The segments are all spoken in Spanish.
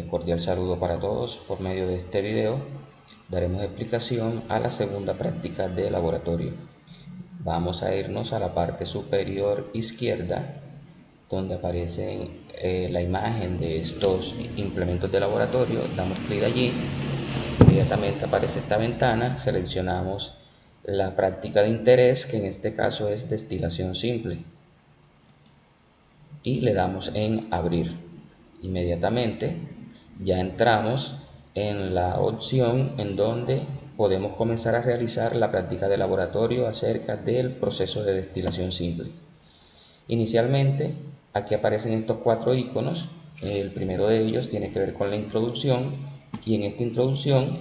Cordial saludo para todos. Por medio de este video daremos explicación a la segunda práctica de laboratorio. Vamos a irnos a la parte superior izquierda donde aparece la imagen de estos implementos de laboratorio. Damos clic allí, inmediatamente aparece esta ventana, seleccionamos la práctica de interés, que en este caso es destilación simple, y le damos en abrir. Inmediatamente ya entramos en la opción en donde podemos comenzar a realizar la práctica de laboratorio acerca del proceso de destilación simple. Inicialmente aquí aparecen estos cuatro iconos. El primero de ellos tiene que ver con la introducción, y en esta introducción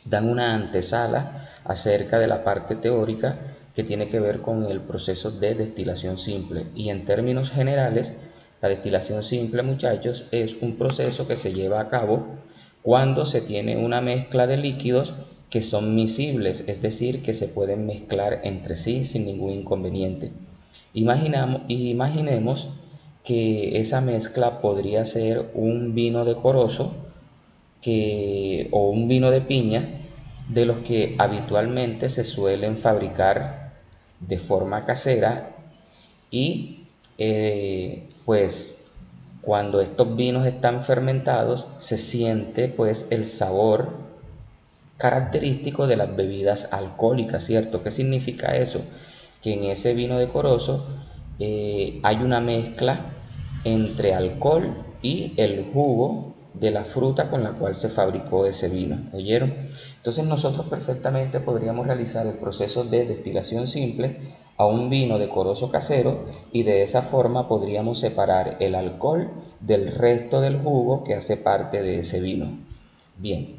dan una antesala acerca de la parte teórica que tiene que ver con el proceso de destilación simple. Y en términos generales, la destilación simple, muchachos, es un proceso que se lleva a cabo cuando se tiene una mezcla de líquidos que son miscibles, es decir, que se pueden mezclar entre sí sin ningún inconveniente. Imaginemos que esa mezcla podría ser un vino decoroso o un vino de piña, de los que habitualmente se suelen fabricar de forma casera, y pues cuando estos vinos están fermentados se siente pues el sabor característico de las bebidas alcohólicas, ¿cierto? ¿Qué significa eso? Que en ese vino decoroso hay una mezcla entre alcohol y el jugo de la fruta con la cual se fabricó ese vino, ¿oyeron? Entonces nosotros perfectamente podríamos realizar el proceso de destilación simple a un vino decoroso casero, y de esa forma podríamos separar el alcohol del resto del jugo que hace parte de ese vino. Bien,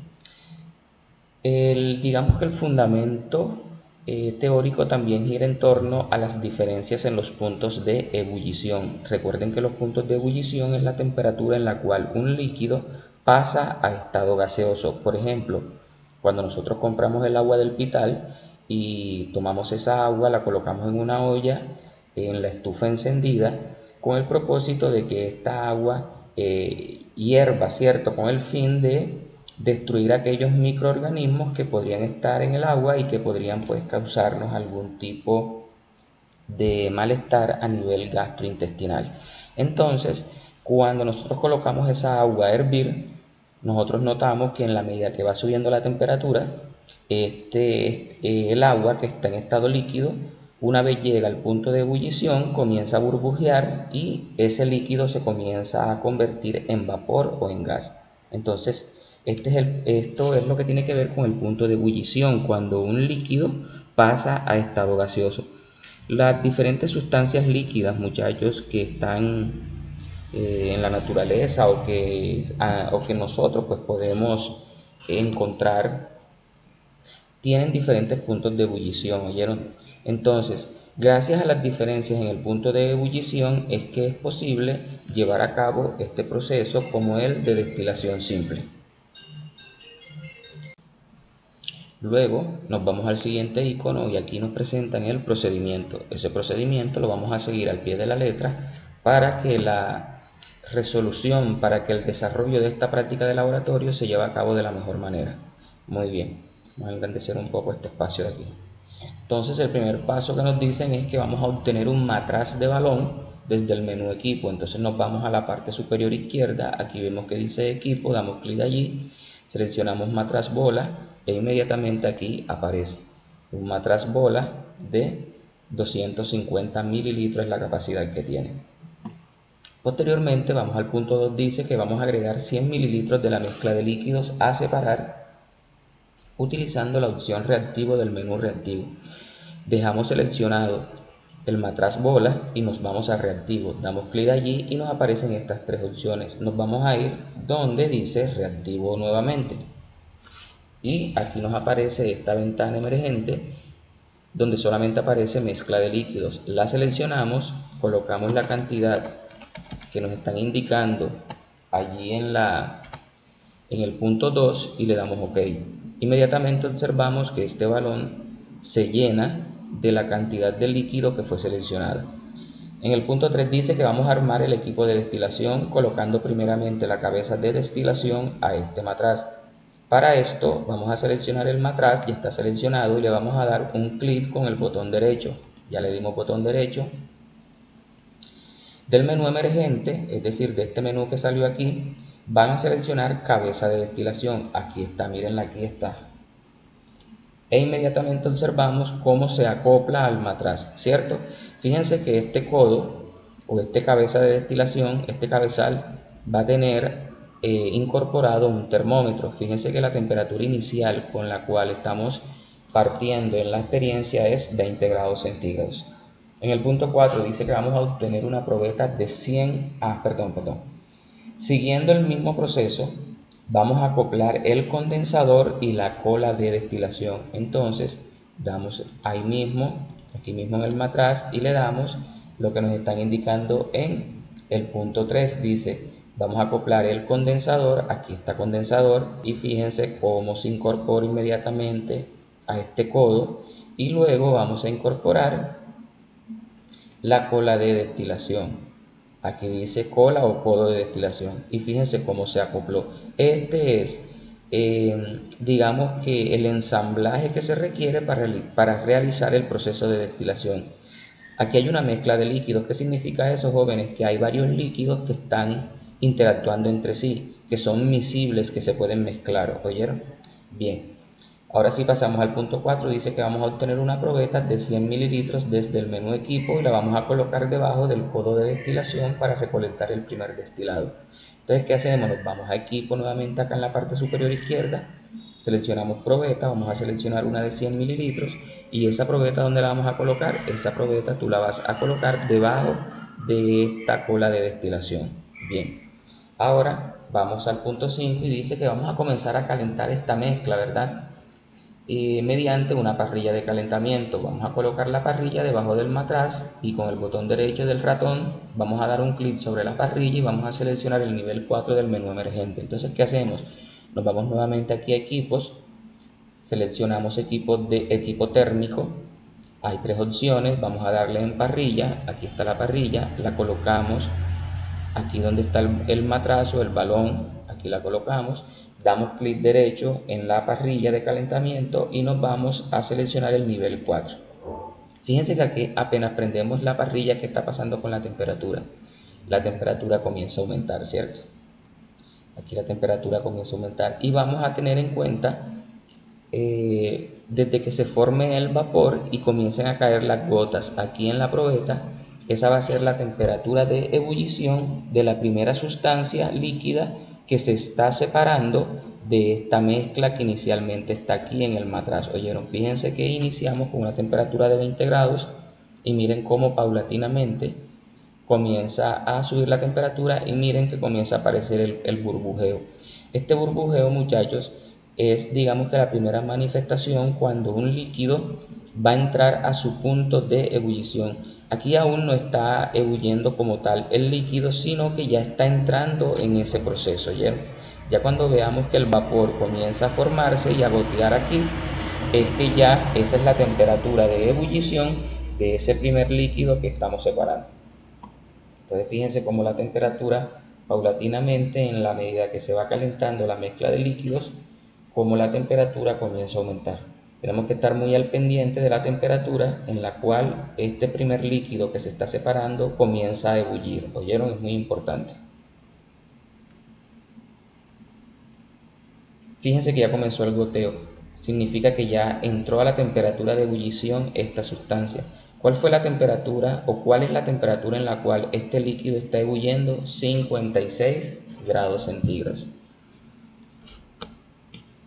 digamos que el fundamento teórico también gira en torno a las diferencias en los puntos de ebullición. Recuerden que los puntos de ebullición es la temperatura en la cual un líquido pasa a estado gaseoso. Por ejemplo, cuando nosotros compramos el agua del Pital y tomamos esa agua, la colocamos en una olla en la estufa encendida con el propósito de que esta agua hierva, ¿cierto? Con el fin de destruir aquellos microorganismos que podrían estar en el agua y que podrían pues causarnos algún tipo de malestar a nivel gastrointestinal. Entonces, cuando nosotros colocamos esa agua a hervir, nosotros notamos que en la medida que va subiendo la temperatura, el agua que está en estado líquido, una vez llega al punto de ebullición, comienza a burbujear y ese líquido se comienza a convertir en vapor o en gas. Entonces, esto es lo que tiene que ver con el punto de ebullición, cuando un líquido pasa a estado gaseoso. Las diferentes sustancias líquidas, muchachos, que están en la naturaleza o que nosotros pues podemos encontrar, tienen diferentes puntos de ebullición, ¿oyeron? Entonces, gracias a las diferencias en el punto de ebullición es que es posible llevar a cabo este proceso como el de destilación simple. Luego nos vamos al siguiente icono y aquí nos presentan el procedimiento. Ese procedimiento lo vamos a seguir al pie de la letra para que la resolución, para que el desarrollo de esta práctica de laboratorio se lleve a cabo de la mejor manera. Muy bien, vamos a engrandecer un poco este espacio de aquí. Entonces el primer paso que nos dicen es que vamos a obtener un matraz de balón desde el menú equipo. Entonces nos vamos a la parte superior izquierda, aquí vemos que dice equipo, damos clic allí, seleccionamos matraz bola e inmediatamente aquí aparece un matraz bola de 250 mililitros, es la capacidad que tiene. Posteriormente vamos al punto 2, dice que vamos a agregar 100 mililitros de la mezcla de líquidos a separar utilizando la opción reactivo del menú reactivo. Dejamos seleccionado el matraz bola y nos vamos a reactivo, damos clic allí y nos aparecen estas tres opciones. Nos vamos a ir donde dice reactivo nuevamente y aquí nos aparece esta ventana emergente donde solamente aparece mezcla de líquidos. La seleccionamos, colocamos la cantidad que nos están indicando allí en el punto 2 y le damos OK. Inmediatamente observamos que este balón se llena de la cantidad de líquido que fue seleccionada. En el punto 3 dice que vamos a armar el equipo de destilación colocando primeramente la cabeza de destilación a este matraz. Para esto vamos a seleccionar el matraz, ya está seleccionado, y le vamos a dar un clic con el botón derecho. Ya le dimos botón derecho. Del menú emergente, es decir, de este menú que salió aquí, van a seleccionar cabeza de destilación. Aquí está, mírenla, aquí está. E inmediatamente observamos cómo se acopla al matraz, ¿cierto? Fíjense que este codo o este cabeza de destilación, este cabezal, va a tener incorporado un termómetro. Fíjense que la temperatura inicial con la cual estamos partiendo en la experiencia es 20 grados centígrados. En el punto 4 dice que vamos a obtener una probeta de 100, Siguiendo el mismo proceso, vamos a acoplar el condensador y la cola de destilación. Entonces, damos ahí mismo, aquí mismo en el matraz, y le damos lo que nos están indicando en el punto 3. Dice, vamos a acoplar el condensador, aquí está condensador, y fíjense cómo se incorpora inmediatamente a este codo, y luego vamos a incorporar la cola de destilación. Aquí dice cola o codo de destilación, y fíjense cómo se acopló. Este es, digamos que el ensamblaje que se requiere para realizar el proceso de destilación. Aquí hay una mezcla de líquidos. ¿Qué significa eso, jóvenes? Que hay varios líquidos que están interactuando entre sí, que son miscibles, que se pueden mezclar, ¿oyeron? Bien. Ahora sí pasamos al punto 4, dice que vamos a obtener una probeta de 100 mililitros desde el menú equipo y la vamos a colocar debajo del codo de destilación para recolectar el primer destilado. Entonces, ¿qué hacemos? Nos vamos a equipo nuevamente acá en la parte superior izquierda, seleccionamos probeta, vamos a seleccionar una de 100 mililitros y esa probeta, ¿dónde la vamos a colocar? Esa probeta tú la vas a colocar debajo de esta cola de destilación. Bien, ahora vamos al punto 5 y dice que vamos a comenzar a calentar esta mezcla, ¿verdad? Mediante una parrilla de calentamiento. Vamos a colocar la parrilla debajo del matraz y con el botón derecho del ratón vamos a dar un clic sobre la parrilla y vamos a seleccionar el nivel 4 del menú emergente. Entonces, ¿qué hacemos? Nos vamos nuevamente aquí a equipos, seleccionamos equipo térmico. Hay tres opciones, vamos a darle en parrilla, aquí está la parrilla, la colocamos aquí donde está el matraz o el balón, aquí la colocamos, damos clic derecho en la parrilla de calentamiento y nos vamos a seleccionar el nivel 4. Fíjense que aquí apenas prendemos la parrilla, ¿qué está pasando con la temperatura? La temperatura comienza a aumentar, ¿cierto? Aquí la temperatura comienza a aumentar y vamos a tener en cuenta desde que se forme el vapor y comiencen a caer las gotas aquí en la probeta. Esa va a ser la temperatura de ebullición de la primera sustancia líquida que se está separando de esta mezcla que inicialmente está aquí en el matraz. Oyeron, fíjense que iniciamos con una temperatura de 20 grados y miren cómo paulatinamente comienza a subir la temperatura y miren que comienza a aparecer el burbujeo. Este burbujeo, muchachos, es, digamos, que la primera manifestación cuando un líquido va a entrar a su punto de ebullición. Aquí aún no está ebulliendo como tal el líquido, sino que ya está entrando en ese proceso. Ya cuando veamos que el vapor comienza a formarse y a gotear aquí, es que ya esa es la temperatura de ebullición de ese primer líquido que estamos separando. Entonces fíjense cómo la temperatura paulatinamente, en la medida que se va calentando la mezcla de líquidos, cómo la temperatura comienza a aumentar. Tenemos que estar muy al pendiente de la temperatura en la cual este primer líquido que se está separando comienza a ebullir. ¿Oyeron? Es muy importante. Fíjense que ya comenzó el goteo. Significa que ya entró a la temperatura de ebullición esta sustancia. ¿Cuál fue la temperatura o cuál es la temperatura en la cual este líquido está ebulliendo? 56 grados centígrados.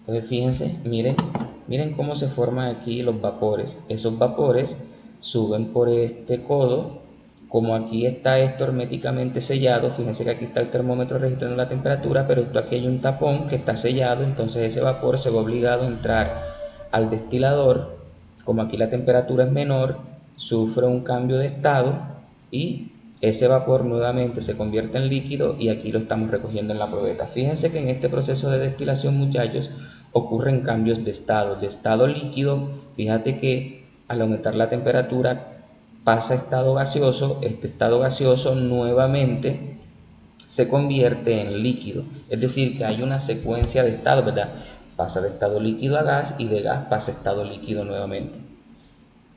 Entonces fíjense, miren cómo se forman aquí los vapores. Esos vapores suben por este codo. Como aquí está esto herméticamente sellado, fíjense que aquí está el termómetro registrando la temperatura, pero esto aquí hay un tapón que está sellado, entonces ese vapor se va obligado a entrar al destilador. Como aquí la temperatura es menor, sufre un cambio de estado y ese vapor nuevamente se convierte en líquido y aquí lo estamos recogiendo en la probeta. Fíjense que en este proceso de destilación, muchachos, ocurren cambios de estado líquido. Fíjate que al aumentar la temperatura pasa a estado gaseoso, este estado gaseoso nuevamente se convierte en líquido, es decir, que hay una secuencia de estados, ¿verdad? Pasa de estado líquido a gas y de gas pasa a estado líquido nuevamente.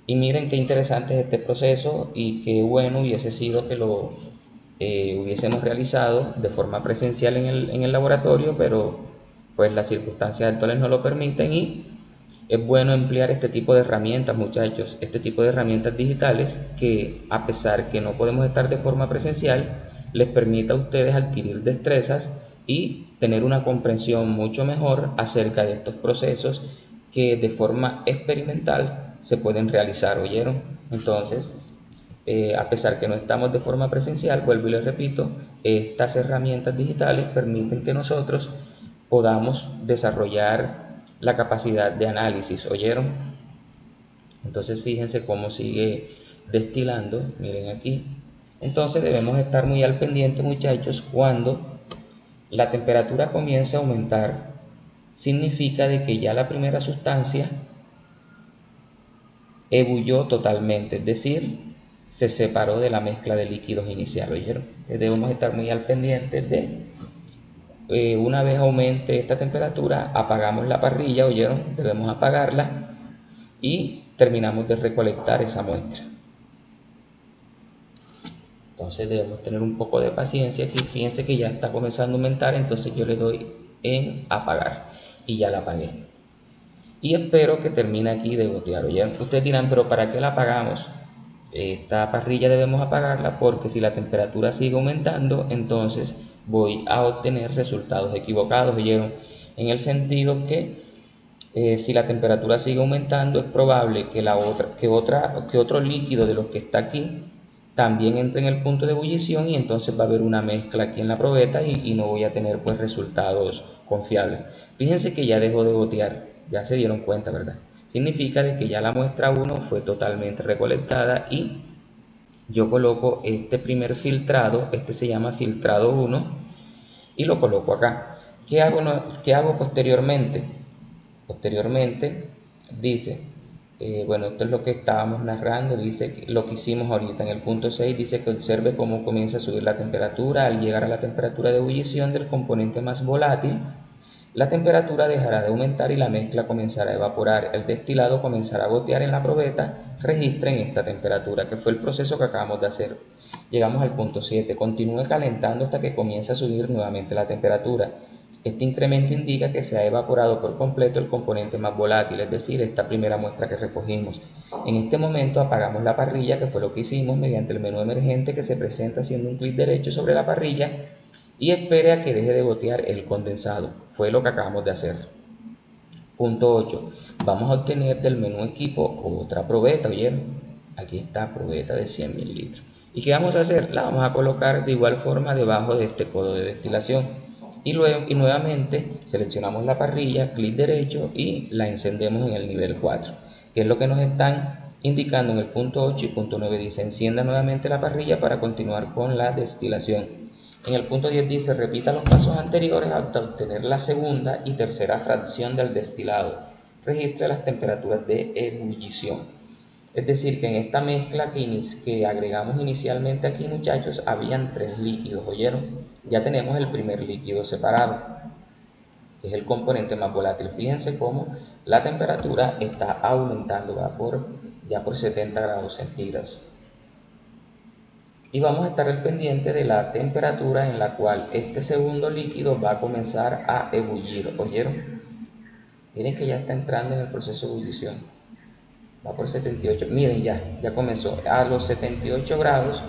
Y miren qué interesante es este proceso y qué bueno hubiese sido que lo hubiésemos realizado de forma presencial en el laboratorio, pero pues las circunstancias actuales no lo permiten y es bueno emplear este tipo de herramientas, muchachos, este tipo de herramientas digitales que, a pesar que no podemos estar de forma presencial, les permite a ustedes adquirir destrezas y tener una comprensión mucho mejor acerca de estos procesos que de forma experimental se pueden realizar, ¿oyeron? Entonces, a pesar que no estamos de forma presencial, vuelvo y les repito, estas herramientas digitales permiten que nosotros podamos desarrollar la capacidad de análisis, ¿oyeron? Entonces fíjense cómo sigue destilando, miren aquí. Entonces debemos estar muy al pendiente, muchachos, cuando la temperatura comienza a aumentar, significa de que ya la primera sustancia ebulló totalmente, es decir, se separó de la mezcla de líquidos inicial, ¿oyeron? Debemos estar muy al pendiente de una vez aumente esta temperatura, apagamos la parrilla, ¿oyeron? Debemos apagarla y terminamos de recolectar esa muestra. Entonces debemos tener un poco de paciencia aquí. Fíjense que ya está comenzando a aumentar, entonces yo le doy en apagar y ya la apagué. Y espero que termine aquí de gotear. ¿Oyeron? Ustedes dirán, pero ¿para qué la apagamos? Esta parrilla debemos apagarla porque si la temperatura sigue aumentando, entonces voy a obtener resultados equivocados, ¿oyeron? En el sentido que si la temperatura sigue aumentando, es probable que otro líquido de los que está aquí también entre en el punto de ebullición y entonces va a haber una mezcla aquí en la probeta y no voy a tener pues resultados confiables. Fíjense que ya dejó de gotear, ya se dieron cuenta, ¿verdad? Significa de que ya la muestra 1 fue totalmente recolectada y yo coloco este primer filtrado, este se llama filtrado 1 y lo coloco acá. ¿Qué hago posteriormente? Posteriormente dice, bueno, esto es lo que estábamos narrando, dice lo que hicimos ahorita en el punto 6, dice que observe cómo comienza a subir la temperatura. Al llegar a la temperatura de ebullición del componente más volátil, la temperatura dejará de aumentar y la mezcla comenzará a evaporar. El destilado comenzará a gotear en la probeta. Registren esta temperatura, que fue el proceso que acabamos de hacer. Llegamos al punto 7. Continúe calentando hasta que comience a subir nuevamente la temperatura. Este incremento indica que se ha evaporado por completo el componente más volátil, es decir, esta primera muestra que recogimos. En este momento apagamos la parrilla, que fue lo que hicimos mediante el menú emergente que se presenta haciendo un clic derecho sobre la parrilla y espere a que deje de gotear el condensado. Fue lo que acabamos de hacer. Punto 8. Vamos a obtener del menú equipo otra probeta, ¿oyeron? Aquí está, probeta de 100 mililitros. ¿Y qué vamos a hacer? La vamos a colocar de igual forma debajo de este codo de destilación. Y nuevamente seleccionamos la parrilla, clic derecho y la encendemos en el nivel 4, que es lo que nos están indicando en el punto 8 y punto 9 dice encienda nuevamente la parrilla para continuar con la destilación. En el punto 10 dice repita los pasos anteriores hasta obtener la segunda y tercera fracción del destilado. Registre las temperaturas de ebullición. Es decir, que en esta mezcla que agregamos inicialmente aquí, muchachos, habían 3 líquidos, ¿oyeron? Ya tenemos el primer líquido separado, que es el componente más volátil. Fíjense cómo la temperatura está aumentando ya por 70 grados centígrados. Y vamos a estar al pendiente de la temperatura en la cual este segundo líquido va a comenzar a ebullir, ¿oyeron? Miren que ya está entrando en el proceso de ebullición. Va por 78, miren ya comenzó. A los 78 grados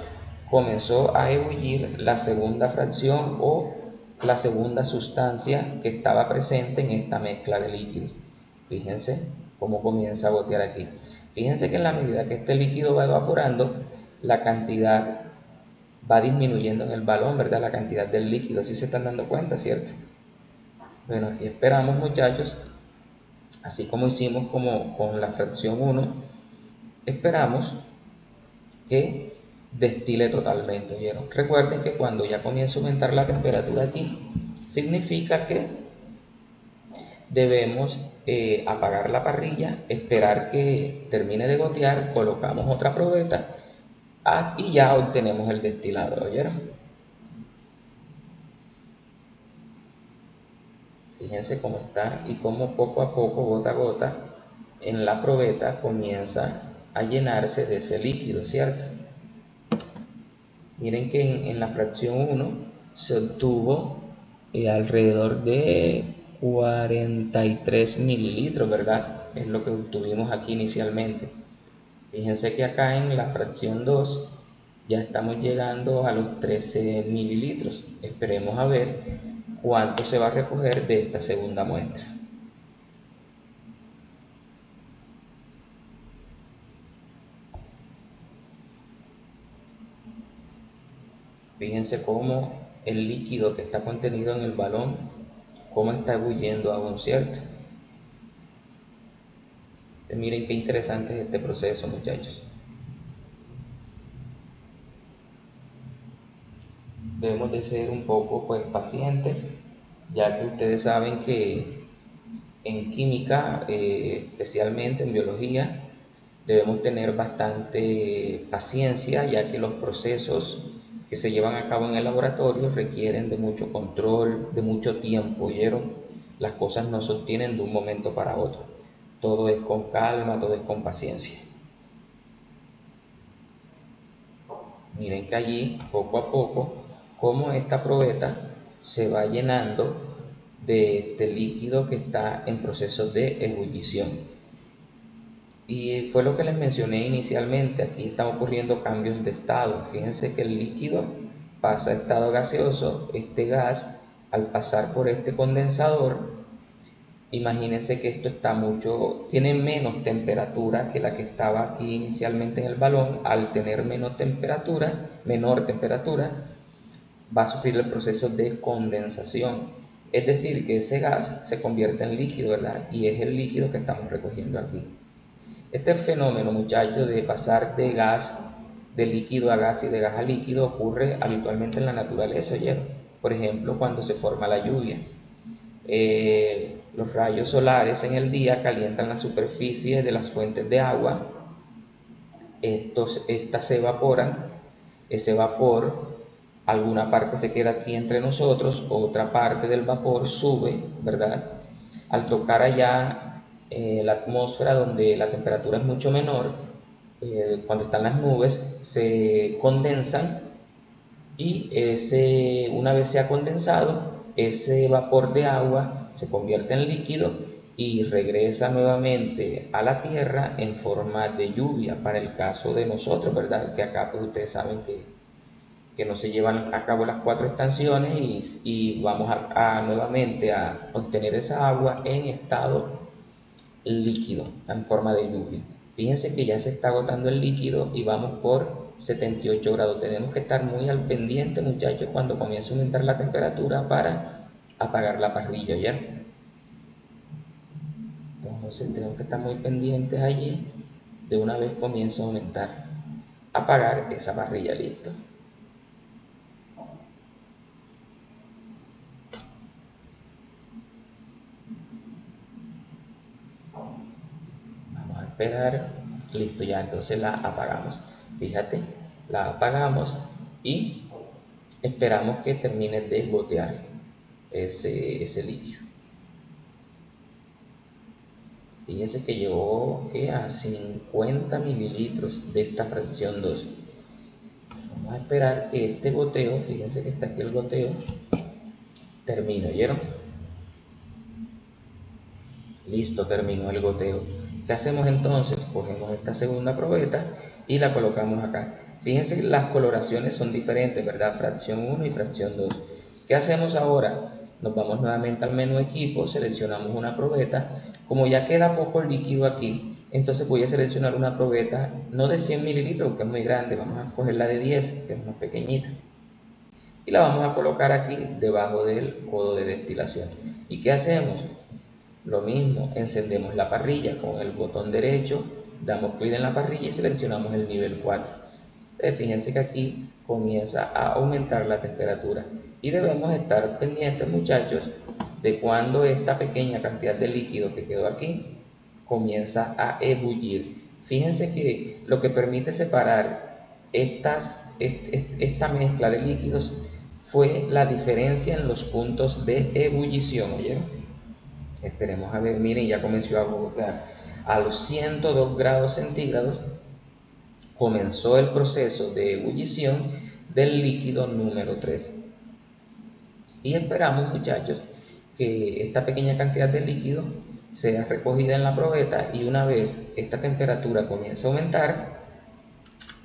comenzó a ebullir la segunda fracción o la segunda sustancia que estaba presente en esta mezcla de líquidos. Fíjense cómo comienza a gotear aquí. Fíjense que en la medida que este líquido va evaporando, la cantidad va disminuyendo en el balón, ¿verdad? La cantidad del líquido, ¿sí se están dando cuenta, cierto? Bueno, aquí esperamos, muchachos, así como hicimos con la fracción 1, esperamos que destile totalmente, ¿vieron? Recuerden que cuando ya comienza a aumentar la temperatura aquí, significa que debemos apagar la parrilla, esperar que termine de gotear, colocamos otra probeta y ya obtenemos el destilado, ¿oyeron? Fíjense cómo está y cómo poco a poco, gota a gota, en la probeta comienza a llenarse de ese líquido, ¿cierto? Miren que en la fracción 1 se obtuvo alrededor de 43 mililitros, ¿verdad? Es lo que obtuvimos aquí inicialmente. Fíjense que acá en la fracción 2 ya estamos llegando a los 13 mililitros. Esperemos a ver cuánto se va a recoger de esta segunda muestra. Fíjense cómo el líquido que está contenido en el balón, cómo está ebulliendo aún, ¿cierto? Miren qué interesante es este proceso, muchachos. Debemos de ser un poco pues pacientes, ya que ustedes saben que en química, especialmente en biología, debemos tener bastante paciencia, ya que los procesos que se llevan a cabo en el laboratorio requieren de mucho control, de mucho tiempo, ¿oyeron? Las cosas no se obtienen de un momento para otro. Todo es con calma, todo es con paciencia. Miren que allí, poco a poco, como esta probeta se va llenando de este líquido que está en proceso de ebullición. Y fue lo que les mencioné inicialmente, aquí están ocurriendo cambios de estado. Fíjense que el líquido pasa a estado gaseoso, este gas al pasar por este condensador, imagínense que esto tiene menos temperatura que la que estaba aquí inicialmente en el balón. Al tener menor temperatura, va a sufrir el proceso de condensación. Es decir, que ese gas se convierte en líquido, ¿verdad? Y es el líquido que estamos recogiendo aquí. Este fenómeno, muchachos, de pasar de líquido a gas y de gas a líquido ocurre habitualmente en la naturaleza, ¿oyeron? Por ejemplo, cuando se forma la lluvia. Los rayos solares en el día calientan la superficie de las fuentes de agua. Estas se evaporan. Ese vapor, alguna parte se queda aquí entre nosotros, otra parte del vapor sube, ¿verdad? Al tocar allá la atmósfera, donde la temperatura es mucho menor, cuando están las nubes, se condensan y una vez se ha condensado, ese vapor de agua se convierte en líquido y regresa nuevamente a la tierra en forma de lluvia, para el caso de nosotros, ¿verdad? Que acá pues ustedes saben que no se llevan a cabo las 4 estaciones y vamos nuevamente a obtener esa agua en estado líquido, en forma de lluvia. Fíjense que ya se está agotando el líquido y vamos por 78 grados. Tenemos que estar muy al pendiente, muchachos, cuando comience a aumentar la temperatura para apagar la parrilla, ¿ya? Entonces tenemos que estar muy pendientes allí. De una vez comienza a aumentar. Apagar esa parrilla, listo. Vamos a esperar. Listo, ya entonces la apagamos. Fíjate, la apagamos y esperamos que termine de gotear ese líquido. Fíjense que llegó a 50 mililitros de esta fracción 2. Vamos a esperar que este goteo, fíjense que está aquí el goteo, termine, ¿oyeron? Listo, terminó el goteo. ¿Qué hacemos entonces? Cogemos esta segunda probeta y la colocamos acá. Fíjense que las coloraciones son diferentes, ¿verdad? Fracción 1 y fracción 2. ¿Qué hacemos ahora? Nos vamos nuevamente al menú equipo, seleccionamos una probeta. Como ya queda poco líquido aquí, entonces voy a seleccionar una probeta no de 100 mililitros, que es muy grande, vamos a coger la de 10, que es más pequeñita. Y la vamos a colocar aquí debajo del codo de destilación. ¿Y qué hacemos? Lo mismo, encendemos la parrilla con el botón derecho, damos clic en la parrilla y seleccionamos el nivel 4. Fíjense que aquí comienza a aumentar la temperatura y debemos estar pendientes, muchachos, de cuando esta pequeña cantidad de líquido que quedó aquí comienza a ebullir. Fíjense que lo que permite separar esta mezcla de líquidos fue la diferencia en los puntos de ebullición, ¿oyeron? Esperemos a ver, miren, ya comenzó a botar. A los 102 grados centígrados comenzó el proceso de ebullición del líquido número 3. Y esperamos, muchachos, que esta pequeña cantidad de líquido sea recogida en la probeta, y una vez esta temperatura comience a aumentar,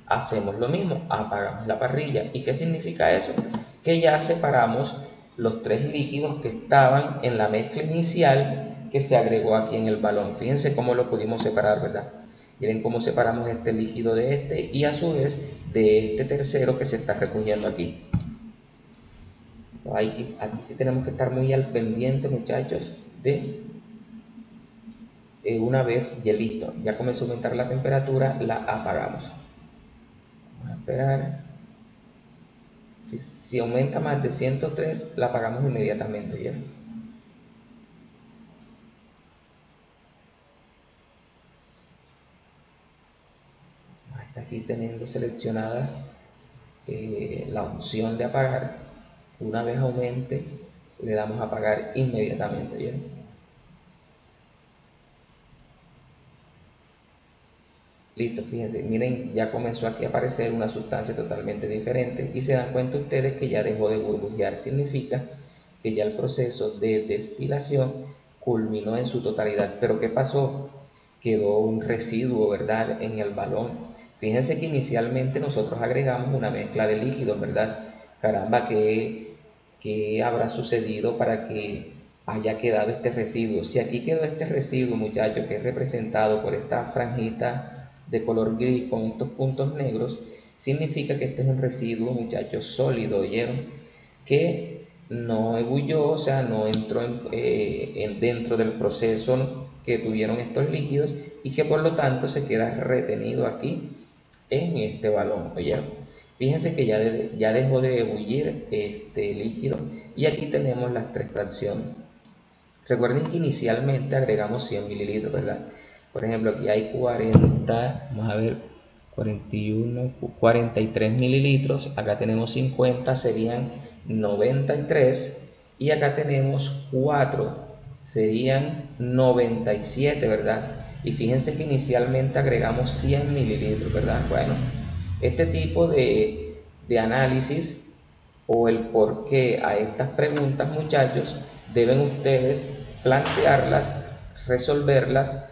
hacemos lo mismo, apagamos la parrilla. ¿Y qué significa eso? Que ya separamos los 3 líquidos que estaban en la mezcla inicial que se agregó aquí en el balón. Fíjense cómo lo pudimos separar, ¿verdad? Miren cómo separamos este líquido de este, y a su vez de este tercero que se está recogiendo aquí. Aquí sí tenemos que estar muy al pendiente, muchachos, de una vez ya listo, ya comenzó a aumentar la temperatura, la apagamos. Vamos a esperar. Si aumenta más de 103, la apagamos inmediatamente, ¿ya? Está aquí teniendo seleccionada la opción de apagar. Una vez aumente, le damos a apagar inmediatamente, ¿ya? Listo, fíjense, miren, ya comenzó aquí a aparecer una sustancia totalmente diferente, y se dan cuenta ustedes que ya dejó de burbujear. Significa que ya el proceso de destilación culminó en su totalidad. Pero ¿qué pasó? Quedó un residuo, ¿verdad?, en el balón. Fíjense que inicialmente nosotros agregamos una mezcla de líquidos, ¿verdad? Caramba, ¿qué habrá sucedido para que haya quedado este residuo? Si aquí quedó este residuo, muchachos, que es representado por esta franjita de color gris con estos puntos negros, significa que este es un residuo, muchachos, sólido, ¿oyeron? Que no ebulló, o sea, no entró dentro del proceso que tuvieron estos líquidos, y que por lo tanto se queda retenido aquí en este balón, ¿oyeron? Fíjense que ya dejó de ebullir este líquido, y aquí tenemos las 3 fracciones. Recuerden que inicialmente agregamos 100 mililitros, ¿verdad? Por ejemplo, aquí hay 40, vamos a ver, 41, 43 mililitros. Acá tenemos 50, serían 93. Y acá tenemos 4, serían 97, ¿verdad? Y fíjense que inicialmente agregamos 100 mililitros, ¿verdad? Bueno, este tipo de análisis, o el porqué a estas preguntas, muchachos, deben ustedes plantearlas, resolverlas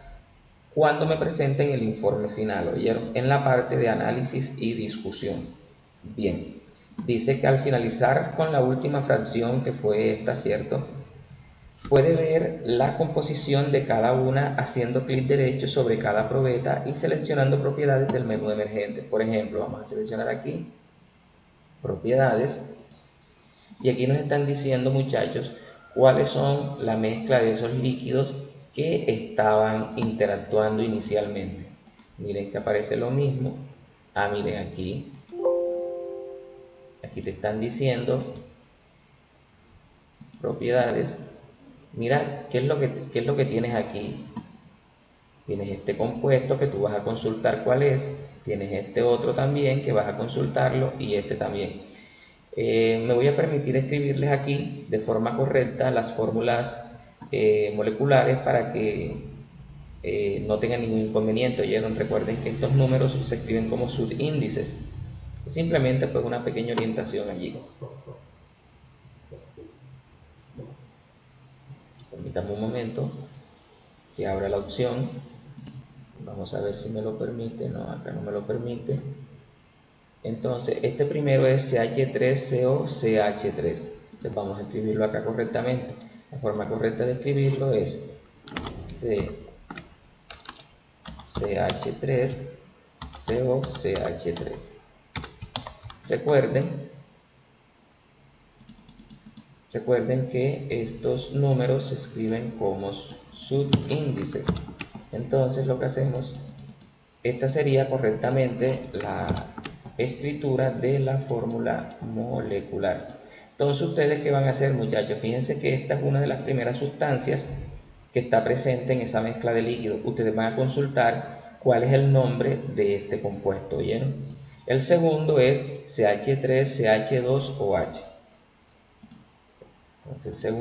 cuando me presenten el informe final, ¿oyeron? En la parte de análisis y discusión. Bien, dice que al finalizar con la última fracción, que fue esta, ¿cierto?, puede ver la composición de cada una haciendo clic derecho sobre cada probeta y seleccionando propiedades del menú emergente. Por ejemplo, vamos a seleccionar aquí propiedades, y aquí nos están diciendo, muchachos, cuáles son la mezcla de esos líquidos que estaban interactuando inicialmente. Miren que aparece lo mismo. Miren aquí te están diciendo propiedades. Mira qué es lo que tienes aquí. Tienes este compuesto que tú vas a consultar cuál es, tienes este otro también que vas a consultarlo, y este también. Me voy a permitir escribirles aquí de forma correcta las fórmulas moleculares para que no tengan ningún inconveniente. ¿Oyeron? Recuerden que estos números se escriben como subíndices. Simplemente pues una pequeña orientación allí. Permítame un momento que abra la opción. Vamos a ver si me lo permite. No, acá no me lo permite. Entonces, este primero es CH3COCH3. Entonces vamos a escribirlo acá correctamente. La forma correcta de escribirlo es CH3COCH3. Recuerden que estos números se escriben como subíndices. Entonces lo que hacemos, esta sería correctamente la escritura de la fórmula molecular. Entonces, ¿ustedes qué van a hacer, muchachos? Fíjense que esta es una de las primeras sustancias que está presente en esa mezcla de líquidos. Ustedes van a consultar cuál es el nombre de este compuesto, ¿oyeron? El segundo es CH3, CH2 o H. Entonces, el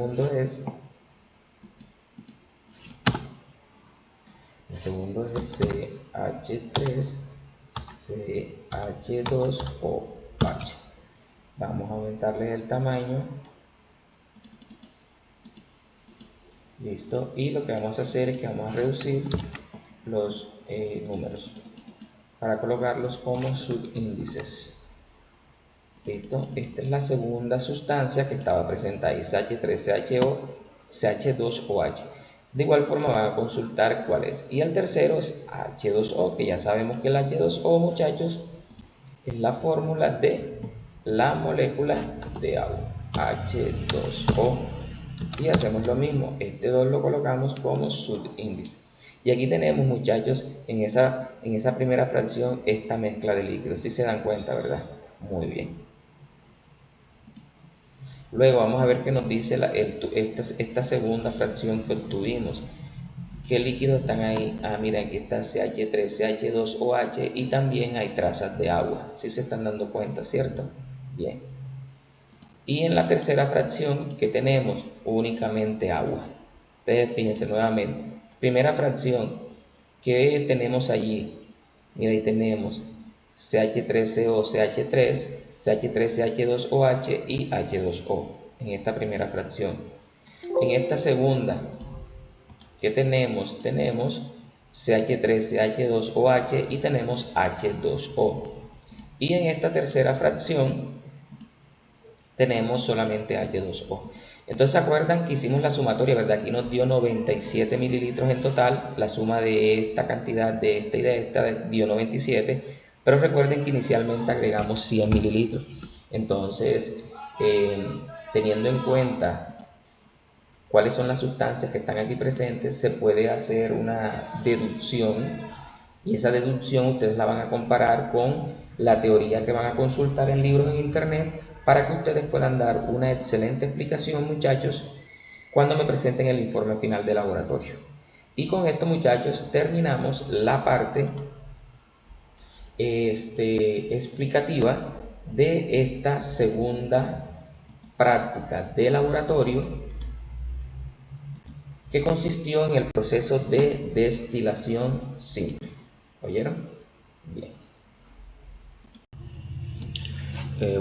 segundo es CH3, CH2 o H. Vamos a aumentarle el tamaño. Listo. Y lo que vamos a hacer es que vamos a reducir los números para colocarlos como subíndices. Listo. Esta es la segunda sustancia que estaba presente ahí, CH3, CHO, CH2 o H. De igual forma van a consultar cuál es. Y el tercero es H2O, que ya sabemos que el H2O, muchachos, es la fórmula de la molécula de agua, H2O. Y hacemos lo mismo, este 2 lo colocamos como subíndice. Y aquí tenemos, muchachos, en esa primera fracción esta mezcla de líquidos. Si se dan cuenta, ¿verdad? Muy bien. Luego vamos a ver qué nos dice esta segunda fracción que obtuvimos. ¿Qué líquidos están ahí? Ah, miren, aquí está CH3, CH2 o H y también hay trazas de agua. ¿Sí se están dando cuenta, cierto? Bien. Y en la tercera fracción, ¿qué tenemos? Únicamente agua. Entonces, fíjense nuevamente. Primera fracción, ¿qué tenemos allí? Mira, ahí tenemos CH3CO, CH3, CH3CH2OH y H2O en esta primera fracción. En esta segunda, ¿qué tenemos? Tenemos CH3CH2OH y tenemos H2O. Y en esta tercera fracción tenemos solamente H2O. Entonces, ¿se acuerdan que hicimos la sumatoria, verdad? Aquí nos dio 97 mililitros en total. La suma de esta cantidad, de esta y de esta, dio 97. Pero recuerden que inicialmente agregamos 100 mililitros. Entonces, teniendo en cuenta cuáles son las sustancias que están aquí presentes, se puede hacer una deducción. Y esa deducción ustedes la van a comparar con la teoría que van a consultar en libros en internet, para que ustedes puedan dar una excelente explicación, muchachos, cuando me presenten el informe final de laboratorio. Y con esto, muchachos, terminamos la parte explicativa de esta segunda práctica de laboratorio, que consistió en el proceso de destilación simple. ¿Oyeron? Bien.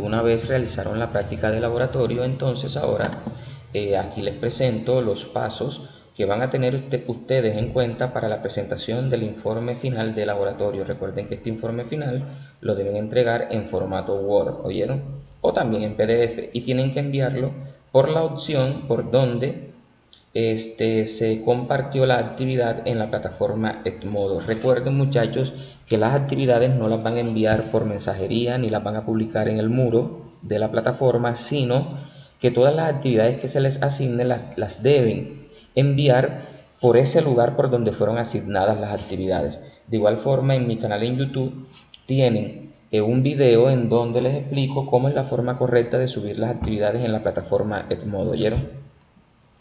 Una vez realizaron la práctica de laboratorio, entonces ahora aquí les presento los pasos que van a tener ustedes en cuenta para la presentación del informe final de laboratorio. Recuerden que este informe final lo deben entregar en formato Word, ¿oyeron? O también en PDF, y tienen que enviarlo por la opción por donde se compartió la actividad en la plataforma Edmodo. Recuerden, muchachos, que las actividades no las van a enviar por mensajería ni las van a publicar en el muro de la plataforma, sino que todas las actividades que se les asignen las deben enviar por ese lugar por donde fueron asignadas las actividades. De igual forma, en mi canal en YouTube tienen un video en donde les explico cómo es la forma correcta de subir las actividades en la plataforma Edmodo. ¿Oyeron?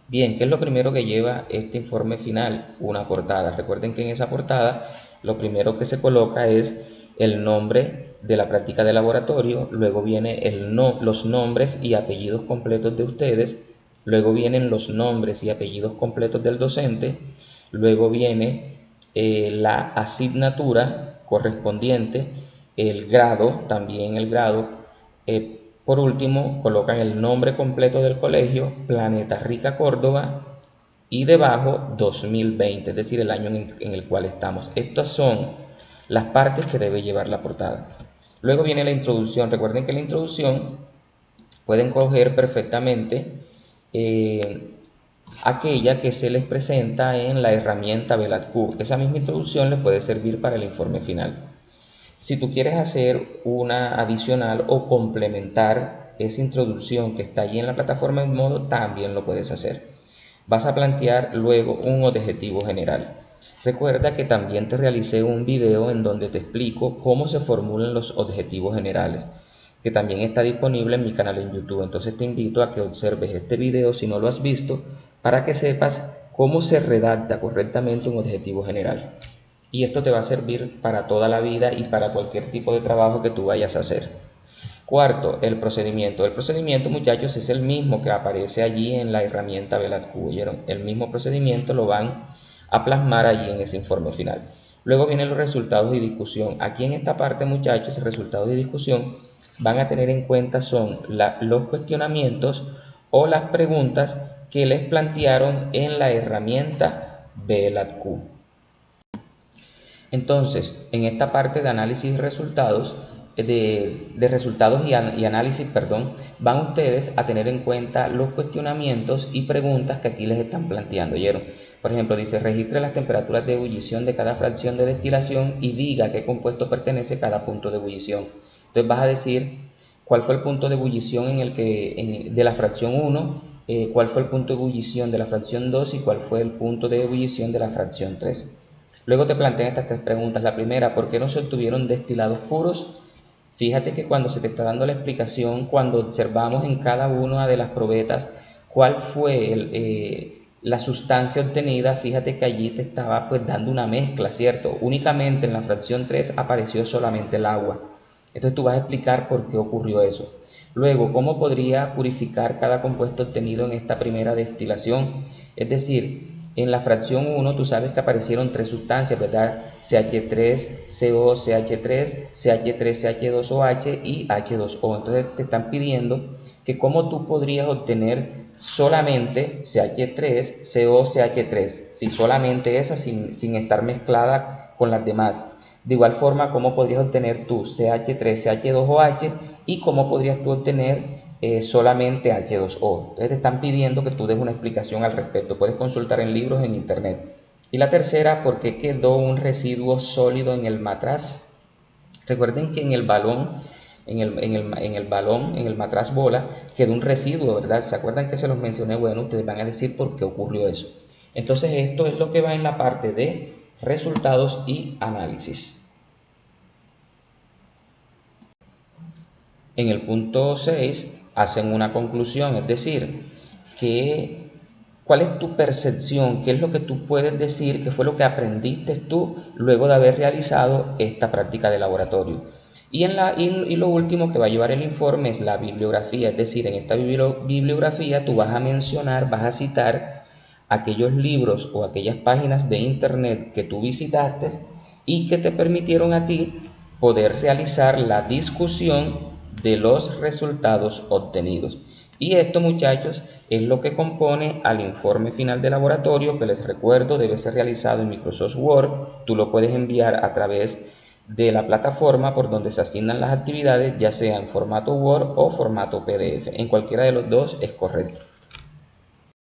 Bien, ¿qué es lo primero que lleva este informe final? Una portada. Recuerden que en esa portada lo primero que se coloca es el nombre de la práctica de laboratorio, luego viene los nombres y apellidos completos de ustedes, luego vienen los nombres y apellidos completos del docente, luego viene la asignatura correspondiente, el grado, también el grado. Por último, colocan el nombre completo del colegio, Planeta Rica Córdoba, y debajo 2020, es decir, el año en el cual estamos. Estas son las partes que debe llevar la portada. Luego viene la introducción. Recuerden que la introducción pueden coger perfectamente aquella que se les presenta en la herramienta VELATQ. Esa misma introducción les puede servir para el informe final. Si tú quieres hacer una adicional o complementar esa introducción que está allí en la plataforma Edmodo, también lo puedes hacer. Vas a plantear luego un objetivo general. Recuerda que también te realicé un video en donde te explico cómo se formulan los objetivos generales, que también está disponible en mi canal en YouTube. Entonces te invito a que observes este video si no lo has visto, para que sepas cómo se redacta correctamente un objetivo general. y esto te va a servir para toda la vida y para cualquier tipo de trabajo que tú vayas a hacer. Cuarto, el procedimiento. El procedimiento, muchachos, es el mismo que aparece allí en la herramienta VLATQ. ¿Oyeron? El mismo procedimiento lo van a plasmar allí en ese informe final. Luego vienen los resultados de discusión. Aquí en esta parte, muchachos, resultados de discusión van a tener en cuenta son los cuestionamientos o las preguntas que les plantearon en la herramienta VLATQ. Entonces, en esta parte de análisis de resultados, y análisis, perdón, van ustedes a tener en cuenta los cuestionamientos y preguntas que aquí les están planteando. ¿Oyeron? Por ejemplo, dice, registre las temperaturas de ebullición de cada fracción de destilación y diga a qué compuesto pertenece cada punto de ebullición. Entonces vas a decir cuál fue el punto de ebullición de la fracción 1, cuál fue el punto de ebullición de la fracción 2 y cuál fue el punto de ebullición de la fracción 3. Luego te plantean estas tres preguntas. La primera, ¿por qué no se obtuvieron destilados puros? Fíjate que cuando se te está dando la explicación, cuando observamos en cada una de las probetas cuál fue la sustancia obtenida, fíjate que allí te estaba pues dando una mezcla, ¿cierto? Únicamente en la fracción 3 apareció solamente el agua. Entonces tú vas a explicar por qué ocurrió eso. Luego, ¿cómo podría purificar cada compuesto obtenido en esta primera destilación? Es decir, en la fracción 1 tú sabes que aparecieron tres sustancias, ¿verdad? CH3, CO, CH3, CH3, CH2OH y H2O. Entonces te están pidiendo que cómo tú podrías obtener solamente CH3, CO, CH3, si solamente esa sin estar mezclada con las demás. De igual forma, ¿cómo podrías obtener tú CH3, CH2OH y cómo podrías tú obtener solamente H2O? Entonces te están pidiendo que tú des una explicación al respecto. Puedes consultar en libros en internet. Y la tercera, ¿por qué quedó un residuo sólido en el matraz? Recuerden que en el balón, en el matraz bola, quedó un residuo, ¿verdad? ¿Se acuerdan que se los mencioné? Bueno, ustedes van a decir por qué ocurrió eso. Entonces esto es lo que va en la parte de resultados y análisis. En el punto 6 hacen una conclusión, es decir, ¿cuál es tu percepción? ¿Qué es lo que tú puedes decir? ¿Qué fue lo que aprendiste tú luego de haber realizado esta práctica de laboratorio? Y lo último que va a llevar el informe es la bibliografía, es decir, en esta bibliografía tú vas a mencionar, vas a citar aquellos libros o aquellas páginas de internet que tú visitaste y que te permitieron a ti poder realizar la discusión de los resultados obtenidos. Y esto, muchachos, es lo que compone al informe final de laboratorio, que les recuerdo debe ser realizado en Microsoft Word. Tú lo puedes enviar a través de la plataforma por donde se asignan las actividades, ya sea en formato Word o formato PDF. En cualquiera de los dos es correcto.